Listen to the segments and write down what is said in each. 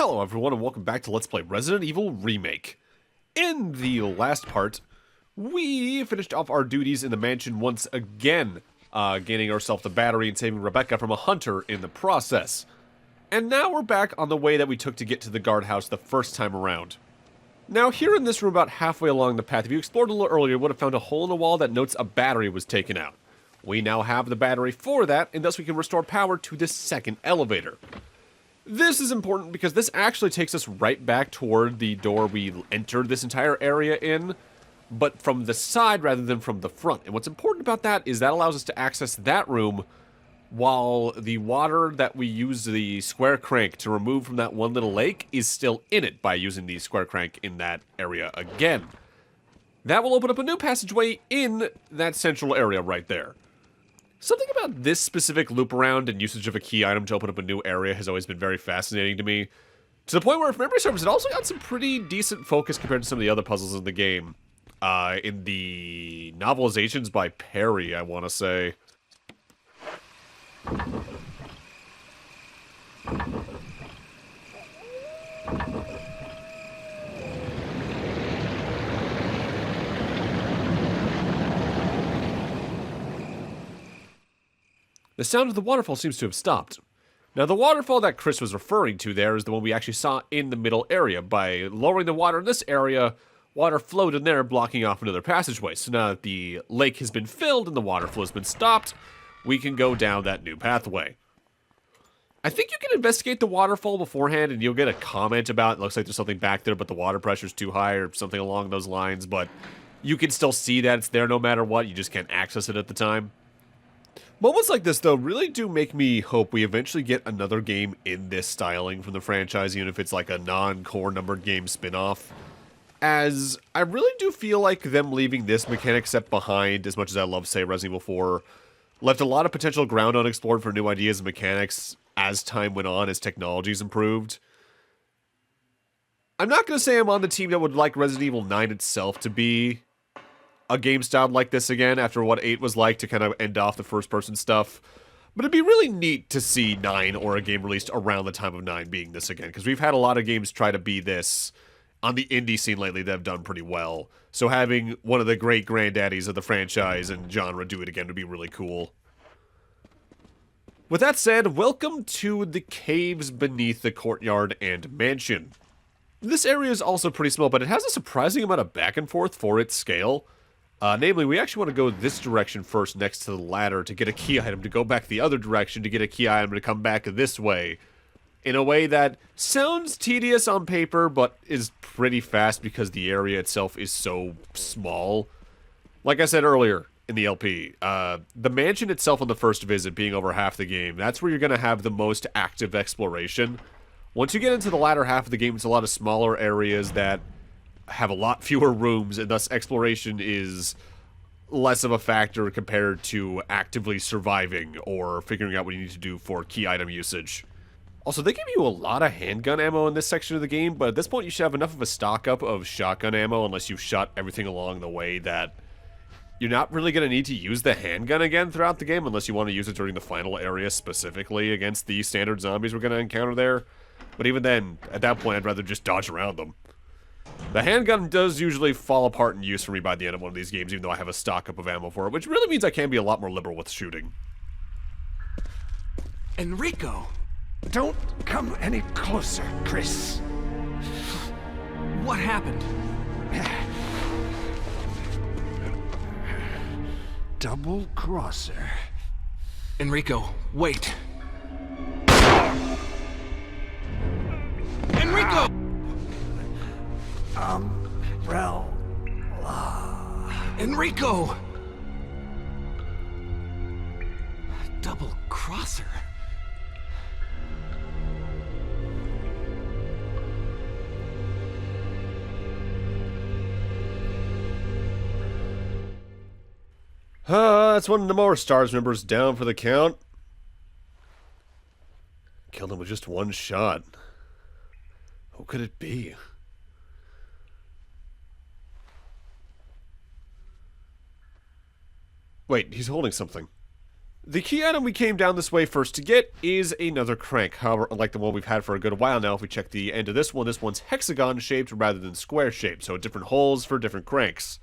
Hello everyone and welcome back to Let's Play Resident Evil Remake. In the last part, we finished off our duties in the mansion once again, gaining ourselves the battery and saving Rebecca from a hunter in the process. And now we're back on the way that we took to get to the guardhouse the first time around. Now here in this room about halfway along the path, if you explored a little earlier, you would have found a hole in the wall that notes a battery was taken out. We now have the battery for that, and thus we can restore power to this second elevator. This is important because this actually takes us right back toward the door we entered this entire area in, but from the side rather than from the front. And what's important about that is that allows us to access that room while the water that we use the square crank to remove from that one little lake is still in it by using the square crank in that area again. That will open up a new passageway in that central area right there. Something about this specific loop around and usage of a key item to open up a new area has always been very fascinating to me. To the point where, if memory serves, it also got some pretty decent focus compared to some of the other puzzles in the game. In the novelizations by Perry, I want to say. The sound of the waterfall seems to have stopped. Now, the waterfall that Chris was referring to there is the one we actually saw in the middle area. By lowering the water in this area, water flowed in there, blocking off another passageway. So now that the lake has been filled and the water flow has been stopped, we can go down that new pathway. I think you can investigate the waterfall beforehand, and you'll get a comment about it looks like there's something back there, but the water pressure's too high or something along those lines. But you can still see that it's there no matter what. You just can't access it at the time. Moments like this, though, really do make me hope we eventually get another game in this styling from the franchise, even if it's like a non-core numbered game spin-off. As I really do feel like them leaving this mechanic set behind, as much as I love, say, Resident Evil 4, left a lot of potential ground unexplored for new ideas and mechanics as time went on, as technologies improved. I'm not going to say I'm on the team that would like Resident Evil 9 itself to be a game styled like this again, after what 8 was like to kind of end off the first-person stuff. But it'd be really neat to see 9 or a game released around the time of 9 being this again, because we've had a lot of games try to be this on the indie scene lately that have done pretty well. So having one of the great granddaddies of the franchise and genre do it again would be really cool. With that said, welcome to the caves beneath the courtyard and mansion. This area is also pretty small, but it has a surprising amount of back and forth for its scale. Namely, we actually want to go this direction first next to the ladder to get a key item, to go back the other direction to get a key item, to come back this way. In a way that sounds tedious on paper, but is pretty fast because the area itself is so small. Like I said earlier in the LP, the mansion itself on the first visit being over half the game, that's where you're going to have the most active exploration. Once you get into the latter half of the game, it's a lot of smaller areas that have a lot fewer rooms, and thus exploration is less of a factor compared to actively surviving or figuring out what you need to do for key item usage. Also, they give you a lot of handgun ammo in this section of the game, but at this point you should have enough of a stock up of shotgun ammo, unless you've shot everything along the way, that you're not really going to need to use the handgun again throughout the game, unless you want to use it during the final area specifically against the standard zombies we're going to encounter there. But even then, at that point, I'd rather just dodge around them. The handgun does usually fall apart in use for me by the end of one of these games, even though I have a stock up of ammo for it, which really means I can be a lot more liberal with shooting. Enrico! Don't come any closer, Chris. What happened? Double crosser. Enrico, wait. Enrico! Umbrella. Enrico! Double crosser. That's one of the more S.T.A.R.S members down for the count. Killed him with just one shot. Who could it be? Wait, he's holding something. The key item we came down this way first to get is another crank. However, unlike the one we've had for a good while now, if we check the end of this one's hexagon-shaped rather than square-shaped, so different holes for different cranks.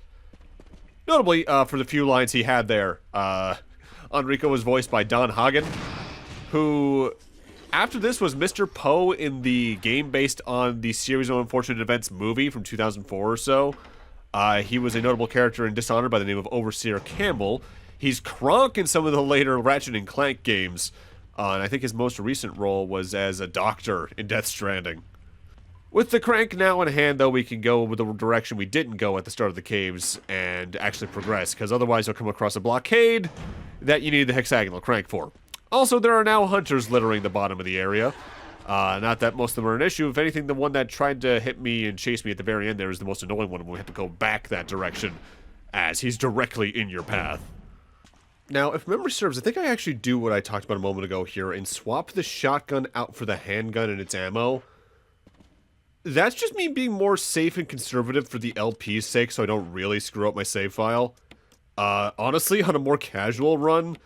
Notably, for the few lines he had there, Enrico was voiced by Don Hagen, who, after this, was Mr. Poe in the game based on the Series of Unfortunate Events movie from 2004 or so. He was a notable character in Dishonored by the name of Overseer Campbell. He's Kronk in some of the later Ratchet & Clank games, and I think his most recent role was as a doctor in Death Stranding. With the crank now in hand, though, we can go with the direction we didn't go at the start of the caves and actually progress, because otherwise you'll come across a blockade that you need the hexagonal crank for. Also, there are now hunters littering the bottom of the area. Not that most of them are an issue. If anything, the one that tried to hit me and chase me at the very end there is the most annoying one, and we have to go back that direction, as he's directly in your path. Now, if memory serves, I think I actually do what I talked about a moment ago here and swap the shotgun out for the handgun and its ammo. That's just me being more safe and conservative for the LP's sake, so I don't really screw up my save file. Honestly, on a more casual run,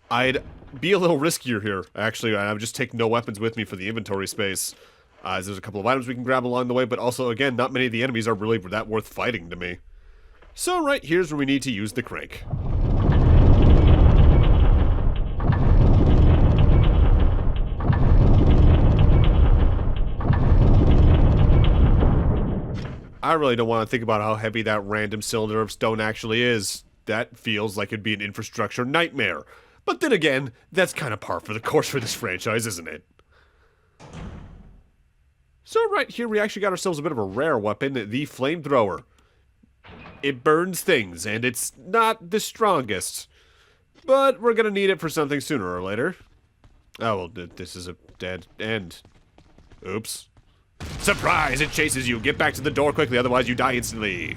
I'd be a little riskier here, actually. I would just take no weapons with me for the inventory space. As there's a couple of items we can grab along the way, but also, again, not many of the enemies are really that worth fighting to me. So, right, here's where we need to use the crank. I really don't want to think about how heavy that random cylinder of stone actually is. That feels like it'd be an infrastructure nightmare. But then again, that's kind of par for the course for this franchise, isn't it? So right here we actually got ourselves a bit of a rare weapon, the flamethrower. It burns things, and it's not the strongest. But we're gonna need it for something sooner or later. Oh, well, this is a dead end. Oops. Surprise! It chases you! Get back to the door quickly, otherwise you die instantly.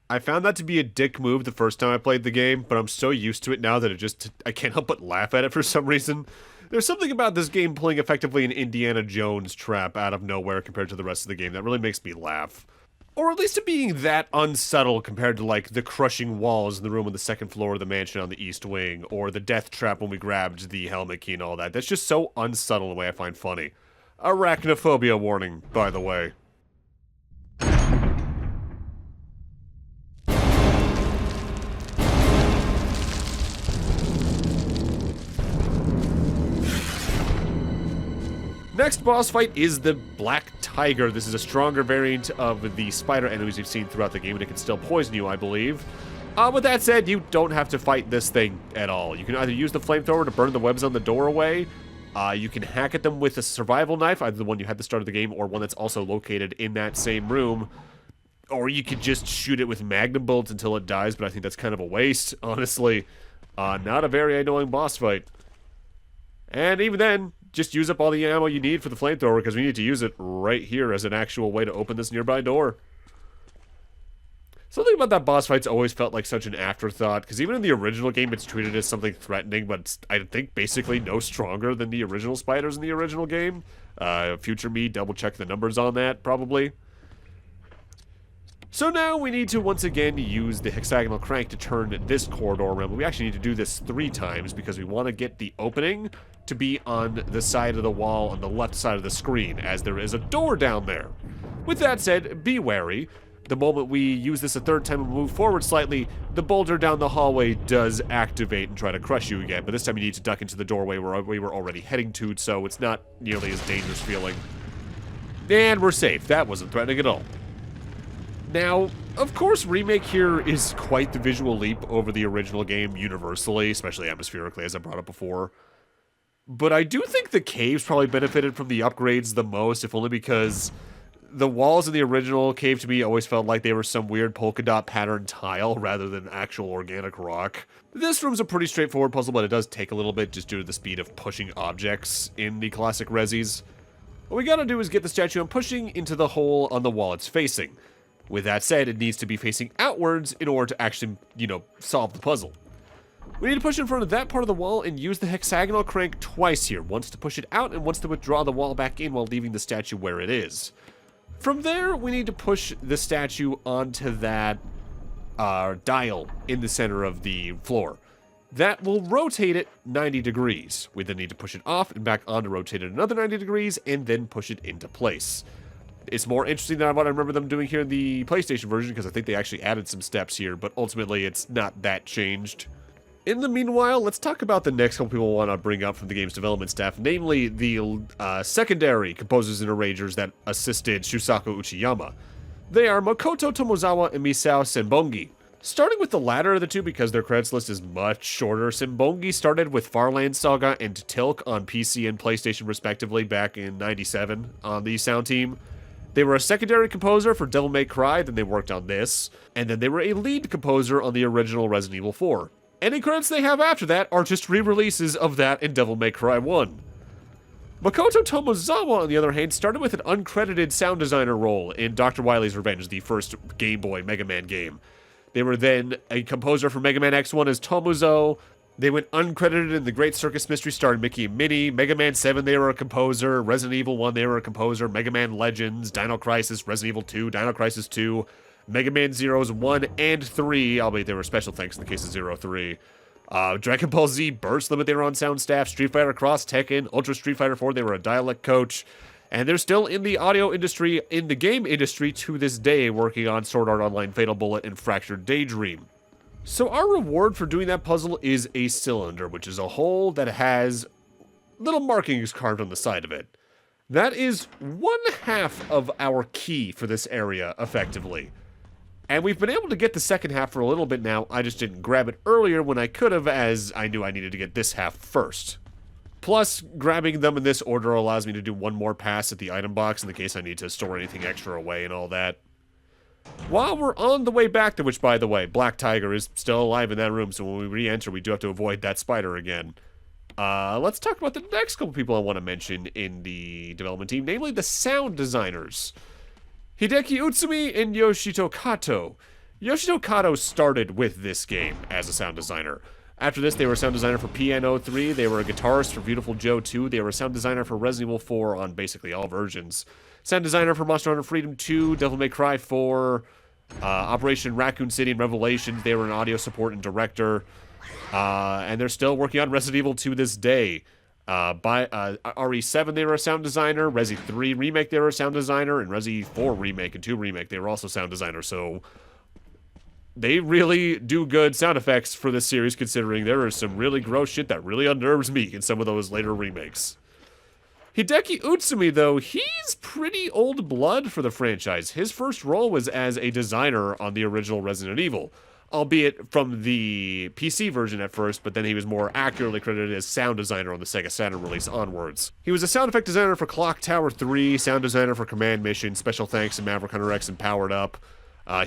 I found that to be a dick move the first time I played the game, but I'm so used to it now that I can't help but laugh at it for some reason. There's something about this game playing effectively an Indiana Jones trap out of nowhere compared to the rest of the game that really makes me laugh. Or at least it being that unsubtle compared to, like, the crushing walls in the room on the second floor of the mansion on the east wing, or the death trap when we grabbed the helmet key and all that. That's just so unsubtle in a way I find funny. Arachnophobia warning, by the way. Next boss fight is the Black Tiger. This is a stronger variant of the spider enemies we've seen throughout the game, and it can still poison you, I believe. With that said, you don't have to fight this thing at all. You can either use the flamethrower to burn the webs on the door away, you can hack at them with a survival knife, either the one you had at the start of the game or one that's also located in that same room, or you could just shoot it with magnum bullets until it dies, but I think that's kind of a waste, honestly. Not a very annoying boss fight. And even then, just use up all the ammo you need for the flamethrower, because we need to use it right here as an actual way to open this nearby door. Something about that boss fight's always felt like such an afterthought, because even in the original game it's treated as something threatening, but it's, I think, basically no stronger than the original spiders in the original game. Future me, double check the numbers on that, probably. So now we need to once again use the hexagonal crank to turn this corridor around, but we actually need to do this 3 times because we want to get the opening to be on the side of the wall on the left side of the screen, as there is a door down there. With that said, be wary. The moment we use this a 3rd time and move forward slightly, the boulder down the hallway does activate and try to crush you again, but this time you need to duck into the doorway where we were already heading to, so it's not nearly as dangerous feeling. And we're safe. That wasn't threatening at all. Now, of course, Remake here is quite the visual leap over the original game universally, especially atmospherically, as I brought up before. But I do think the caves probably benefited from the upgrades the most, if only because the walls in the original cave to me always felt like they were some weird polka dot pattern tile rather than actual organic rock. This room's a pretty straightforward puzzle, but it does take a little bit just due to the speed of pushing objects in the classic Resis. What we gotta do is get the statue I'm pushing into the hole on the wall it's facing. With that said, it needs to be facing outwards in order to actually, solve the puzzle. We need to push in front of that part of the wall and use the hexagonal crank twice here, once to push it out and once to withdraw the wall back in while leaving the statue where it is. From there, we need to push the statue onto that dial in the center of the floor. That will rotate it 90 degrees. We then need to push it off and back on to rotate it another 90 degrees and then push it into place. It's more interesting than what I remember them doing here in the PlayStation version because I think they actually added some steps here, but ultimately it's not that changed. In the meanwhile, let's talk about the next couple people I want to bring up from the game's development staff, namely the secondary composers and arrangers that assisted Shusaku Uchiyama. They are Makoto Tomozawa and Misao Senbongi. Starting with the latter of the two because their credits list is much shorter, Senbongi started with Farland Saga and Tilk on PC and PlayStation respectively back in '97 on the sound team. They were a secondary composer for Devil May Cry, then they worked on this, and then they were a lead composer on the original Resident Evil 4. Any credits they have after that are just re-releases of that in Devil May Cry 1. Makoto Tomozawa, on the other hand, started with an uncredited sound designer role in Dr. Wily's Revenge, the first Game Boy Mega Man game. They were then a composer for Mega Man X1 as Tomuzo. They went uncredited in The Great Circus Mystery starring Mickey and Minnie. Mega Man 7, they were a composer. Resident Evil 1, they were a composer. Mega Man Legends, Dino Crisis, Resident Evil 2, Dino Crisis 2, Mega Man Zeros 1 and 3, albeit they were special thanks in the case of 0-3. Dragon Ball Z Burst Limit, they were on sound staff. Street Fighter Cross, Tekken, Ultra Street Fighter 4, they were a dialect coach. And they're still in the audio industry, in the game industry to this day, working on Sword Art Online, Fatal Bullet, and Fractured Daydream. So our reward for doing that puzzle is a cylinder, which is a hole that has little markings carved on the side of it. That is 1/2 of our key for this area, effectively. And we've been able to get the second half for a little bit now. I just didn't grab it earlier when I could have, as I knew I needed to get this half first. Plus, grabbing them in this order allows me to do one more pass at the item box in the case I need to store anything extra away and all that. While we're on the way back, which, by the way, Black Tiger is still alive in that room, so when we re-enter, we do have to avoid that spider again. Let's talk about the next couple people I want to mention in the development team, namely the sound designers. Hideki Utsumi and Yoshito Kato. Yoshito Kato started with this game as a sound designer. After this, they were a sound designer for PNO3, they were a guitarist for Beautiful Joe 2, they were a sound designer for Resident Evil 4 on basically all versions. Sound designer for Monster Hunter Freedom 2, Devil May Cry 4, Operation Raccoon City and Revelations, they were an audio support and director. And they're still working on Resident Evil to this day. By RE7, they were a sound designer. Resi 3 Remake, they were a sound designer. And Resi 4 Remake and 2 Remake, they were also sound designers. So they really do good sound effects for this series, considering there is some really gross shit that really unnerves me in some of those later remakes. Hideki Utsumi, though, he's pretty old blood for the franchise. His first role was as a designer on the original Resident Evil, albeit from the PC version at first, but then he was more accurately credited as sound designer on the Sega Saturn release onwards. He was a sound effect designer for Clock Tower 3, sound designer for Command Mission, Special Thanks, and Maverick Hunter X and Powered Up.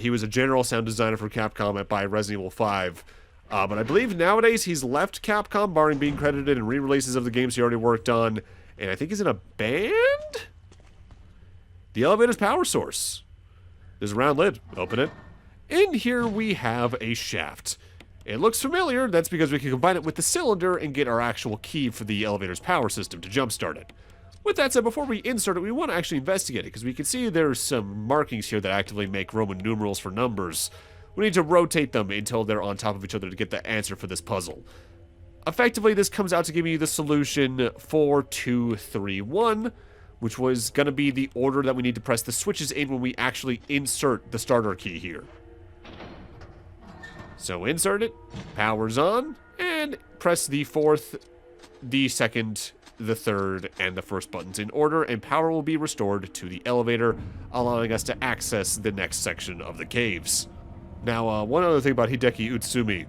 He was a general sound designer for Capcom by Resident Evil 5. But I believe nowadays he's left Capcom, barring being credited in re-releases of the games he already worked on, and I think he's in a band? The Elevator's Power Source. There's a round lid. Open it. In here we have a shaft. It looks familiar, that's because we can combine it with the cylinder and get our actual key for the elevator's power system to jumpstart it. With that said, before we insert it, we want to actually investigate it, because we can see there's some markings here that actively make Roman numerals for numbers. We need to rotate them until they're on top of each other to get the answer for this puzzle. Effectively, this comes out to give you the solution 4, 2, 3, 1, which was going to be the order that we need to press the switches in when we actually insert the starter key here. So insert it, powers on, and press the fourth, the second, the third, and the first buttons in order, and power will be restored to the elevator, allowing us to access the next section of the caves. Now, one other thing about Hideki Utsumi.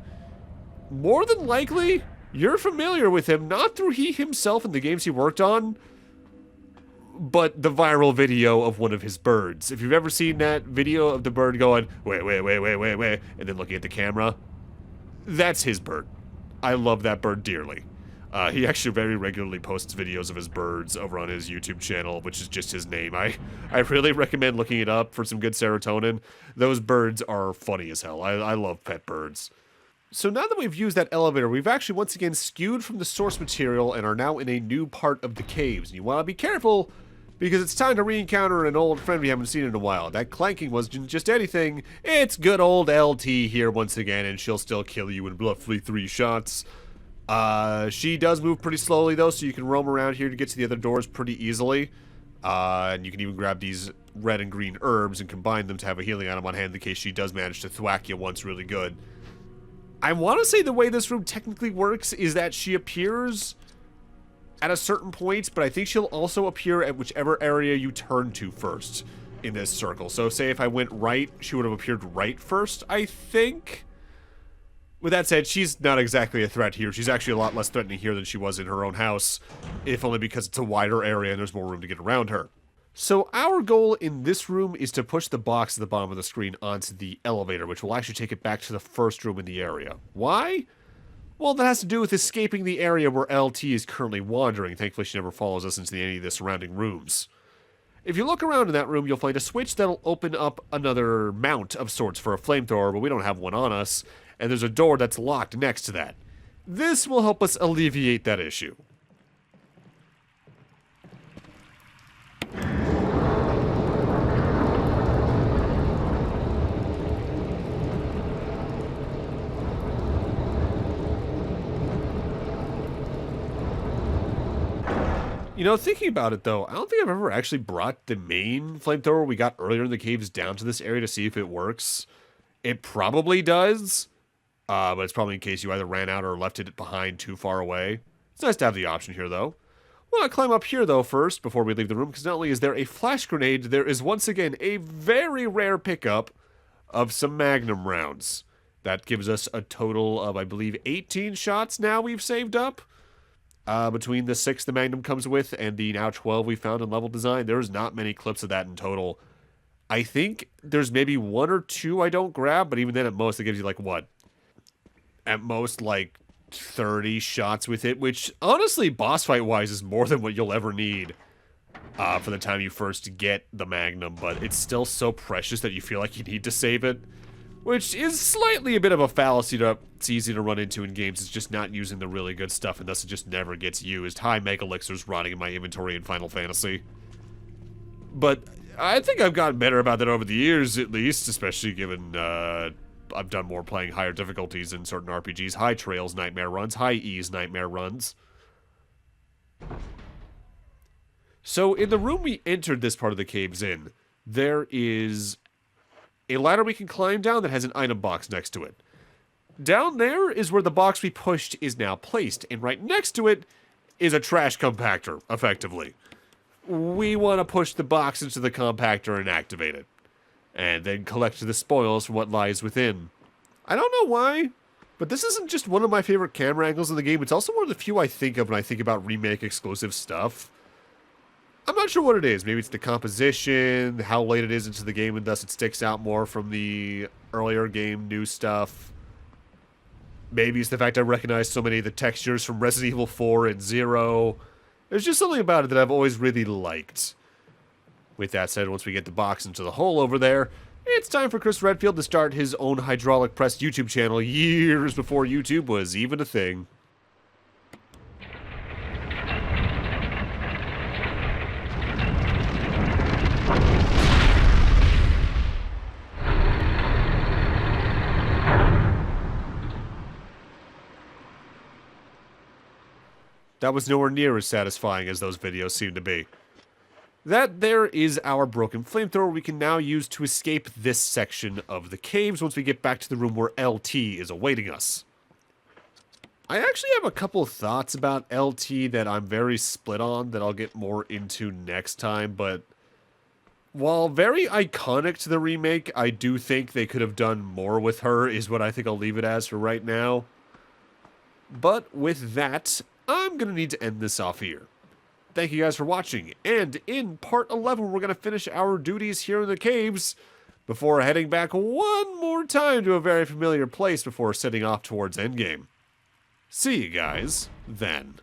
More than likely, you're familiar with him, not through he himself in the games he worked on, but the viral video of one of his birds. If you've ever seen that video of the bird going, wait, and then looking at the camera, that's his bird. I love that bird dearly. He actually very regularly posts videos of his birds over on his YouTube channel, which is just his name. I really recommend looking it up for some good serotonin. Those birds are funny as hell. I love pet birds. So now that we've used that elevator, we've actually once again skewed from the source material and are now in a new part of the caves. And you want to be careful, because it's time to re-encounter an old friend we haven't seen in a while. That clanking wasn't just anything. It's good old LT here once again, and she'll still kill you in roughly 3 shots. She does move pretty slowly though, so you can roam around here to get to the other doors pretty easily. And you can even grab these red and green herbs and combine them to have a healing item on hand in case she does manage to thwack you once really good. I want to say the way this room technically works is that she appears at a certain point, but I think she'll also appear at whichever area you turn to first in this circle. So say if I went right, she would have appeared right first, I think. With that said, she's not exactly a threat here. She's actually a lot less threatening here than she was in her own house, if only because it's a wider area and there's more room to get around her. So our goal in this room is to push the box at the bottom of the screen onto the elevator, which will actually take it back to the first room in the area. Why? Well, that has to do with escaping the area where LT is currently wandering. Thankfully, she never follows us into any of the surrounding rooms. If you look around in that room, you'll find a switch that'll open up another mount of sorts for a flamethrower, but we don't have one on us, and there's a door that's locked next to that. This will help us alleviate that issue. You know, thinking about it though, I don't think I've ever actually brought the main flamethrower we got earlier in the caves down to this area to see if it works. It probably does, but it's probably in case you either ran out or left it behind too far away. It's nice to have the option here though. We'll climb up here though first before we leave the room, because not only is there a flash grenade, there is once again a very rare pickup of some magnum rounds. That gives us a total of, I believe, 18 shots now we've saved up. Between the 6 the Magnum comes with and the now 12 we found in level design, there's not many clips of that in total. I think there's maybe 1 or 2 I don't grab, but even then at most it gives you like, what? At most like 30 shots with it, which honestly, boss fight wise, is more than what you'll ever need for the time you first get the Magnum, but it's still so precious that you feel like you need to save it. Which is slightly a bit of a fallacy that it's easy to run into in games. It's just not using the really good stuff, and thus it just never gets used. High Mega Elixirs rotting in my inventory in Final Fantasy. But I think I've gotten better about that over the years, at least, especially given I've done more playing higher difficulties in certain RPGs. High Trails Nightmare runs, High Ease Nightmare runs. So in the room we entered this part of the caves in, there is a ladder we can climb down that has an item box next to it. Down there is where the box we pushed is now placed, and right next to it is a trash compactor, effectively. We want to push the box into the compactor and activate it, and then collect the spoils from what lies within. I don't know why, but this isn't just one of my favorite camera angles in the game, it's also one of the few I think of when I think about remake exclusive stuff. I'm not sure what it is. Maybe it's the composition, how late it is into the game, and thus it sticks out more from the earlier game new stuff. Maybe it's the fact I recognize so many of the textures from Resident Evil 4 and 0. There's just something about it that I've always really liked. With that said, once we get the box into the hole over there, it's time for Chris Redfield to start his own hydraulic press YouTube channel years before YouTube was even a thing. That was nowhere near as satisfying as those videos seem to be. That there is our broken flamethrower we can now use to escape this section of the caves once we get back to the room where LT is awaiting us. I actually have a couple of thoughts about LT that I'm very split on that I'll get more into next time, but while very iconic to the remake, I do think they could have done more with her, is what I think I'll leave it as for right now. But with that, I'm going to need to end this off here. Thank you guys for watching, and in part 11 we're going to finish our duties here in the caves before heading back one more time to a very familiar place before setting off towards endgame. See you guys then.